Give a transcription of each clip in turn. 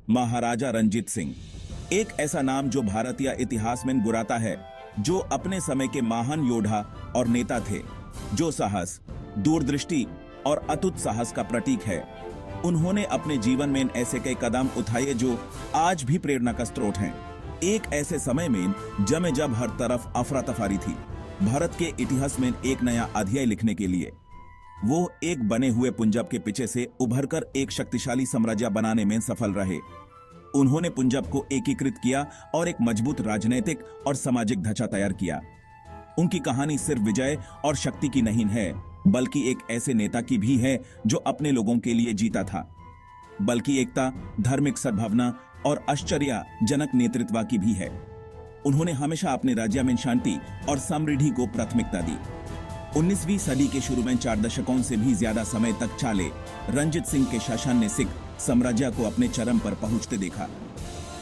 महाराजा रंजीत सिंह एक ऐसा नाम जो भारतीय इतिहास में गुराता है, जो अपने समय के महान योद्धा और नेता थे, जो साहस, दूरदृष्टि और अतुट साहस का प्रतीक है। उन्होंने अपने जीवन में ऐसे कई कदम उठाए जो आज भी प्रेरणा का स्रोत हैं। एक ऐसे समय में जब हर तरफ अफरा तफरी थी, भारत के इतिहास में एक नया अध्याय लिखने के लिए वो एक बने हुए पंजाब के पीछे से उभरकर एक शक्तिशाली साम्राज्य बनाने में सफल रहे। उन्होंने पंजाब को एकीकृत किया और एक मजबूत राजनीतिक और सामाजिक ढांचा तैयार किया। उनकी कहानी सिर्फ विजय और शक्ति की नहीं है, बल्कि एक ऐसे नेता की भी है जो अपने लोगों के लिए जीता था, बल्कि एकता, धार्मिक सद्भावना और आश्चर्यजनक नेतृत्व की भी है। उन्होंने हमेशा अपने राज्य में शांति और समृद्धि को प्राथमिकता दी। 19वीं सदी के शुरू में 4 दशकों से भी ज्यादा समय तक चले रंजीत सिंह के शासन ने सिख साम्राज्य को अपने चरम पर पहुंचते देखा।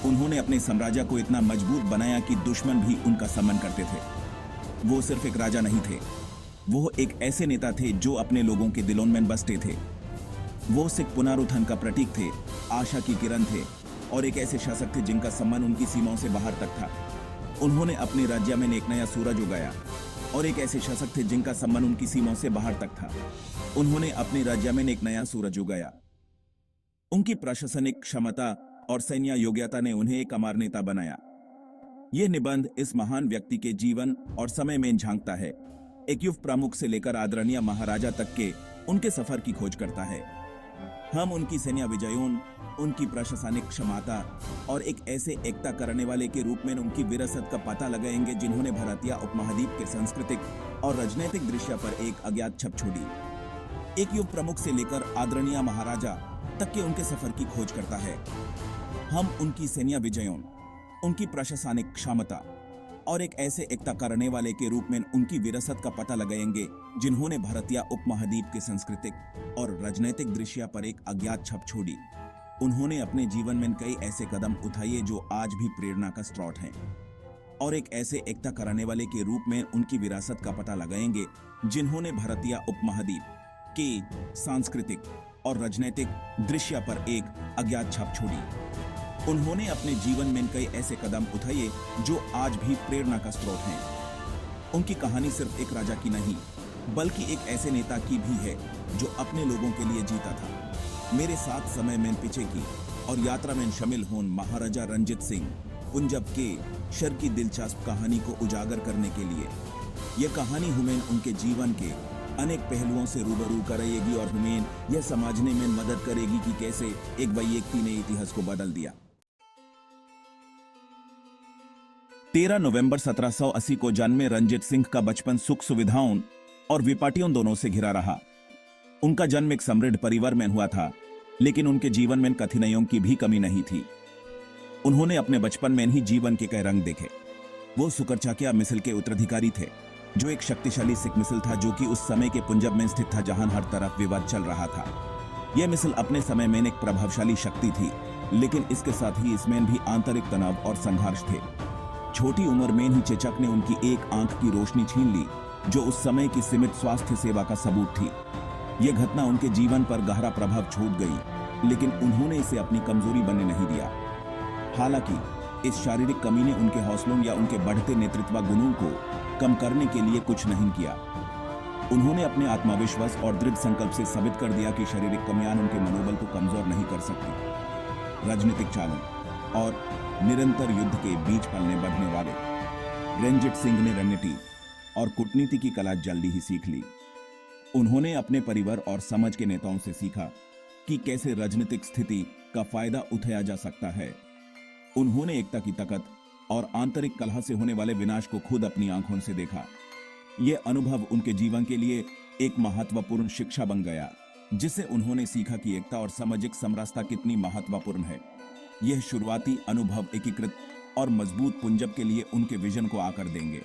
उन्होंने अपने साम्राज्य को इतना मजबूत बनाया कि दुश्मन भी उनका सम्मान करते थे। वो सिर्फ एक राजा नहीं थे, वो एक ऐसे नेता थे जो अपने लोगों के दिलों में बसते थे। वो सिख पुनरुत्थान का प्रतीक थे, आशा की किरण थे और एक ऐसे शासक थे जिनका सम्मान उनकी सीमाओं से बाहर तक था। उन्होंने अपने राज्य में एक नया सूरज उगाया और एक ऐसे शासक थे जिनका सम्मान उनकी सीमाओं से बाहर तक था। उन्होंने अपने राज्य में एक नया सूरज उगाया। उनकी प्रशासनिक क्षमता और सैन्य योग्यता ने उन्हें एक अमर नेता बनाया। यह निबंध इस महान व्यक्ति के जीवन और समय में झांकता है, एक युव प्रमुख से लेकर आदरणीय महाराजा तक के उनके सफर की खोज करता है। हम उनकी सैन्य विजयों, उनकी प्रशासनिक क्षमता और एक ऐसे एकता करने वाले के रूप में उनकी विरासत का पता लगाएंगे जिन्होंने भारतीय उपमहाद्वीप के सांस्कृतिक और राजनीतिक दृश्य पर एक अज्ञात छप छोड़ी। एक युग प्रमुख से लेकर आदरणीय महाराजा तक के उनके सफर की खोज करता है। हम उनकी सैन्य विजयों, उनकी प्रशासनिक क्षमता और एक ऐसे एकता करने वाले के रूप में उनकी विरासत का पता लगाएंगे जिन्होंने भारतीय उपमहाद्वीप के सांस्कृतिक और राजनीतिक दृश्य पर एक अज्ञात छप छोड़ी। उन्होंने अपने जीवन में कई ऐसे कदम उठाए जो आज भी प्रेरणा का स्रोत हैं, और एक ऐसे एकता करने वाले के रूप में उनकी विरासत का पता लगाएंगे जिन्होंने भारतीय उपमहाद्वीप के सांस्कृतिक और राजनीतिक दृश्य पर एक अज्ञात छप छोड़ी। उन्होंने अपने जीवन में कई ऐसे कदम उठाए जो आज भी प्रेरणा का स्रोत हैं। उनकी कहानी सिर्फ एक राजा की नहीं, बल्कि एक ऐसे नेता की भी है जो अपने लोगों के लिए जीता था। मेरे साथ समय में पीछे की और यात्रा में शामिल हों महाराजा रंजीत सिंह पंजाब के शर की दिलचस्प कहानी को उजागर करने के लिए। यह कहानी हमें उनके जीवन के अनेक पहलुओं से रूबरू कराएगी और हमें यह समझने में मदद करेगी कि कैसे एक व्यक्ति ने इतिहास को बदल दिया। 13 नवंबर 1780 को जन्मे रंजीत सिंह का बचपन सुख सुविधाओं और विपाटियों दोनों से घिरा रहा। उनका जन्म एक समृद्ध परिवार में हुआ था, लेकिन उनके जीवन में कठिनाइयों की भी कमी नहीं थी। उन्होंने अपने बचपन में ही जीवन के कई रंग देखे। वो सुकरचाकिया मिसल के उत्तराधिकारी थे, जो एक शक्तिशाली सिख मिसल था जो कि उस समय के पंजाब में स्थित था जहां हर तरफ विवाद चल रहा था। यह मिसल अपने समय में एक प्रभावशाली शक्ति थी, लेकिन इसके साथ ही इसमें भी आंतरिक तनाव और संघर्ष थे। छोटी उम्र में ही चेचक ने उनकी एक आंख की रोशनी छीन ली, जो उस समय की सीमित स्वास्थ्य सेवा का सबूत थी। यह घटना उनके जीवन पर गहरा प्रभाव छोड़ गई, लेकिन उन्होंने इसे अपनी कमजोरी बनने नहीं दिया। हालांकि इस शारीरिक कमी ने उनके हौसलों या उनके बढ़ते नेतृत्व गुणों को कम करने के लिए कुछ नहीं किया। उन्होंने अपने आत्मविश्वास और दृढ़ संकल्प से साबित कर दिया कि शारीरिक कमियां उनके मनोबल को कमजोर नहीं कर सकती। राजनीतिक चालों और निरंतर युद्ध के बीच पलने बढ़ने वाले रंजीत सिंह ने रणनीति और कूटनीति की कला जल्दी ही सीख ली। उन्होंने अपने परिवार और समाज के नेताओं से सीखा कि कैसे राजनीतिक स्थिति का फायदा उठाया जा सकता है। उन्होंने एकता की ताकत और आंतरिक कलह से होने वाले विनाश को खुद अपनी आंखों से देखा। यह अनुभव उनके जीवन के लिए एक महत्वपूर्ण शिक्षा बन गया, जिससे उन्होंने सीखा कि एकता और सामाजिक समरसता कितनी महत्वपूर्ण है। यह शुरुआती अनुभव एकीकृत और मजबूत पंजाब के लिए उनके विजन को आकर देंगे।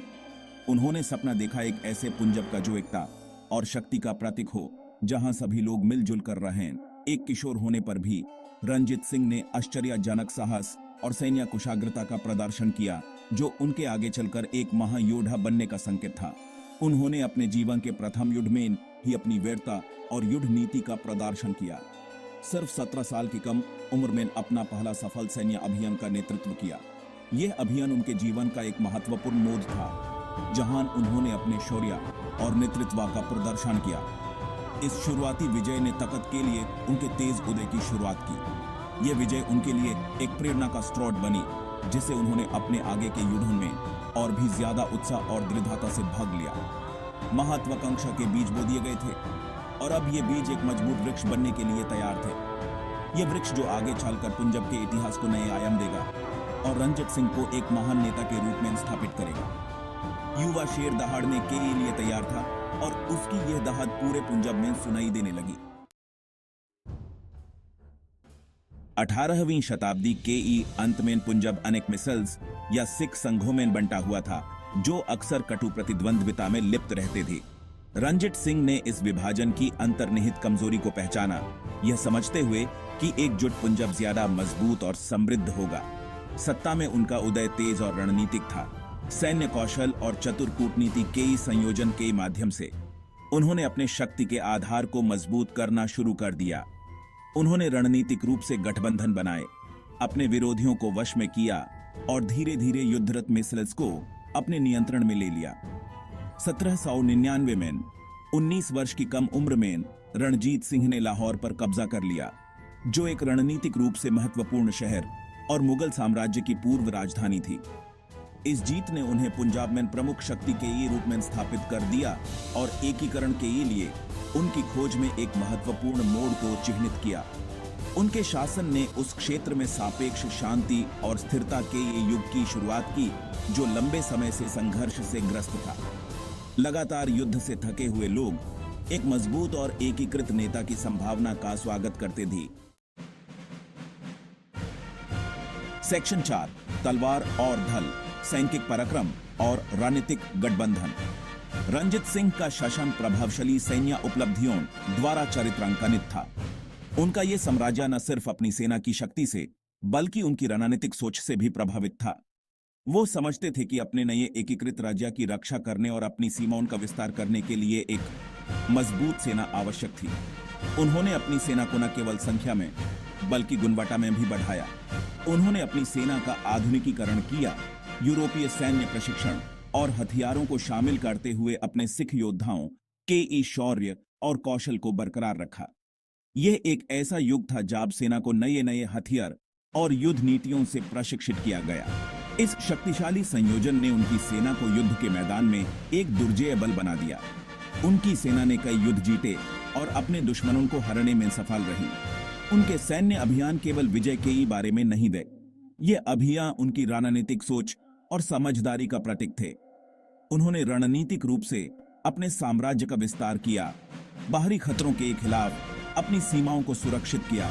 उन्होंने सपना देखा एक ऐसे पंजाब का जो एकता और शक्ति का प्रतीक हो, जहां सभी लोग मिलजुल कर रहें। एक किशोर होने पर भी रंजीत सिंह ने आश्चर्यजनक साहस और सैन्य कुशाग्रता का प्रदर्शन किया, जो उनके आगे चलकर एक महायोद्धा बनने का संकेत था। उन्होंने अपने जीवन के प्रथम युद्ध में ही अपनी वीरता और युद्ध नीति का प्रदर्शन किया। सिर्फ 17 साल की कम उम्र में अपना पहला सफल सैन्य अभियान का नेतृत्व किया। यह अभियान उनके जीवन का एक महत्वपूर्ण मोड़ था, जहां उन्होंने अपने शौर्य और नेतृत्व का प्रदर्शन किया। इस शुरुआती विजय ने तख्त के लिए उनके तेज उदय की शुरुआत की। यह विजय उनके लिए एक प्रेरणा का स्रोत बनी, जिसे उन्होंने अपने आगे के युद्धों में और भी ज्यादा उत्साह और दृढ़ता से भाग लिया। महत्वाकांक्षा के बीज बो दिए गए थे और अब ये बीज एक मजबूत वृक्ष बनने के लिए तैयार थे। यह वृक्ष जो आगे चलकर पंजाब के इतिहास को नए आयाम देगा और रणजीत सिंह को एक महान नेता के रूप में स्थापित करेगा। युवा शेर दहाड़ने के लिए तैयार था और उसकी यह दहाड़ पूरे पंजाब में सुनाई देने लगी। 18वीं शताब्दी के अंत में पंजाब अनेक मिसल्स या सिख संघों में बंटा हुआ था, जो अक्सर कटु प्रतिद्वंद्विता में लिप्त रहते थे। रणजीत सिंह ने इस विभाजन की अंतर्निहित कमजोरी को पहचाना, यह समझते हुए कि एकजुट पंजाब ज्यादा मजबूत और समृद्ध होगा। सत्ता में उनका उदय तेज और रणनीतिक था। सैन्य कौशल और चतुर कूटनीति के संयोजन के माध्यम से उन्होंने अपने शक्ति के आधार को मजबूत करना शुरू कर दिया। उन्होंने रणनीतिक रूप से गठबंधन बनाए, अपने विरोधियों को वश में किया और धीरे धीरे युद्धरत मिसल्स को अपने नियंत्रण में ले लिया। 1799 में 19 वर्ष की कम उम्र में रणजीत सिंह ने लाहौर पर कब्जा कर लिया, जो एक रणनीतिक रूप से महत्वपूर्ण शहर और मुगल साम्राज्य की पूर्व राजधानी थी। इस जीत ने उन्हें पंजाब में प्रमुख शक्ति के रूप में स्थापित कर दिया और एकीकरण के लिए उनकी खोज में एक महत्वपूर्ण मोड़ को चिह्नित किया। उनके शासन ने उस क्षेत्र में सापेक्ष शांति और स्थिरता के युग की शुरुआत की, जो लंबे समय से संघर्ष से ग्रस्त था। लगातार युद्ध से थके हुए लोग एक मजबूत और एकीकृत नेता की संभावना का स्वागत करते थे। सेक्शन 4, तलवार और ढल, सैनिक पराक्रम और रणनीतिक गठबंधन। रणजीत सिंह का शासन प्रभावशाली सैन्य उपलब्धियों द्वारा चित्रांकित था। उनका यह साम्राज्य न सिर्फ अपनी सेना की शक्ति से, बल्कि उनकी रणनीतिक सोच से भी प्रभावित था। वो समझते थे कि अपने नए एकीकृत राज्य की रक्षा करने और अपनी सीमाओं का विस्तार करने के लिए एक मजबूत सेना आवश्यक थी। उन्होंने अपनी सेना को न केवल संख्या में बल्कि गुणवत्ता में भी बढ़ाया। उन्होंने अपनी सेना का आधुनिकीकरण किया, यूरोपीय सैन्य प्रशिक्षण और हथियारों को शामिल करते हुए अपने सिख योद्धाओं के शौर्य और कौशल को बरकरार रखा। यह एक ऐसा युग था जब सेना को नए नए हथियार और युद्ध नीतियों से प्रशिक्षित किया गया। इस शक्तिशाली संयोजन ने उनकी सेना को युद्ध के मैदान में एक दुर्जेय बल बना दिया। उनकी सेना ने कई युद्ध जीते और अपने दुश्मनों को हराने में सफल रही। उनके सैन्य अभियान केवल विजय के ही बारे में नहीं थे, ये अभियान उनकी रणनीतिक सोच और समझदारी का प्रतीक थे। उन्होंने रणनीतिक रूप से अपने साम्राज्य का विस्तार किया, बाहरी खतरों के खिलाफ अपनी सीमाओं को सुरक्षित किया,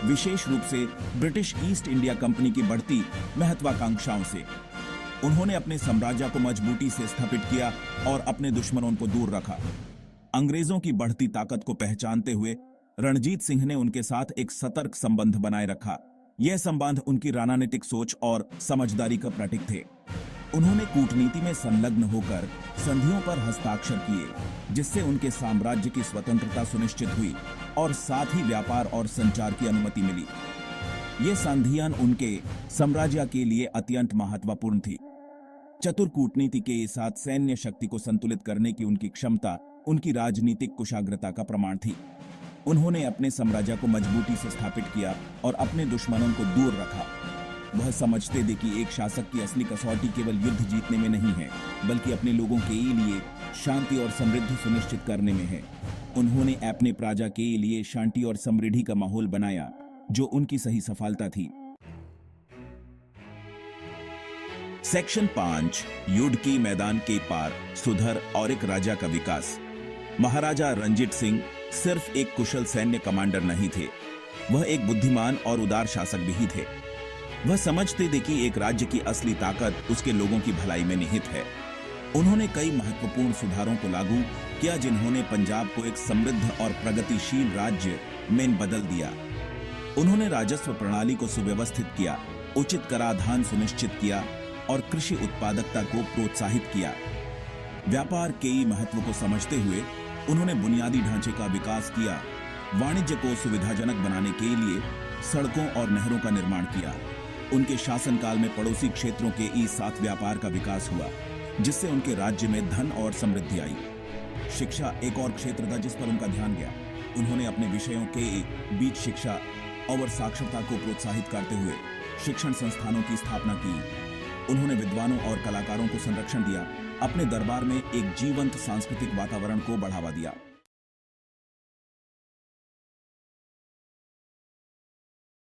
विशेष रूप से ब्रिटिश ईस्ट इंडिया कंपनी की बढ़ती महत्वाकांक्षाओं से। उन्होंने अपने साम्राज्य को मजबूती से स्थापित किया और अपने दुश्मनों को दूर रखा। अंग्रेजों की बढ़ती ताकत को पहचानते हुए रणजीत सिंह ने उनके साथ एक सतर्क संबंध बनाए रखा। यह संबंध उनकी रणनीतिक सोच और समझदारी का प्रतीक थे। उन्होंने कूटनीति में संलग्न होकर संधियों पर हस्ताक्षर किए, जिससे उनके साम्राज्य की स्वतंत्रता सुनिश्चित हुई और साथ ही व्यापार और संचार की अनुमति मिली। ये संधियां उनके साम्राज्य के लिए अत्यंत महत्वपूर्ण थी। चतुर कूटनीति के साथ सैन्य शक्ति को संतुलित करने की उनकी क्षमता उनकी राजनीतिक कुशाग्रता का प्रमाण थी। उन्होंने अपने साम्राज्य को मजबूती से स्थापित किया और अपने दुश्मनों को दूर रखा। वह समझते थे कि एक शासक की असली कसौटी केवल युद्ध जीतने में नहीं है, बल्कि अपने लोगों के लिए शांति और समृद्धि सुनिश्चित करने में है। उन्होंने अपने प्रजा के लिए शांति और समृद्धि का माहौल बनाया, जो उनकी सही सफलता थी। सेक्शन 5, युद्ध के मैदान के पार, सुधर और एक राजा का विकास। महाराजा रणजीत सिंह सिर्फ एक कुशल सैन्य कमांडर नहीं थे, वह एक बुद्धिमान और उदार शासक भी थे। वह समझते थे कि एक राज्य की असली ताकत उसके लोगों की भलाई में निहित है। उन्होंने कई महत्वपूर्ण सुधारों को लागू किया, जिन्होंने पंजाब को एक समृद्ध और प्रगतिशील राज्य में बदल दिया। उन्होंने राजस्व प्रणाली को सुव्यवस्थित किया, उचित कराधान सुनिश्चित किया और कृषि उत्पादकता को प्रोत्साहित किया। व्यापार के महत्व को समझते हुए उन्होंने बुनियादी ढांचे का विकास किया वाणिज्य को सुविधाजनक बनाने के लिए सड़कों और नहरों का निर्माण किया। उनके शासनकाल में पड़ोसी क्षेत्रों के साथ व्यापार का विकास हुआ, जिससे उनके राज्य में धन और समृद्धि आई। शिक्षा एक और क्षेत्र था जिस पर उनका ध्यान गया। उन्होंने अपने विषयों के बीच शिक्षा और साक्षरता को प्रोत्साहित करते हुए शिक्षण संस्थानों की स्थापना की। उन्होंने विद्वानों और कलाकारों को संरक्षण दिया, अपने दरबार में एक जीवंत सांस्कृतिक वातावरण को बढ़ावा दिया।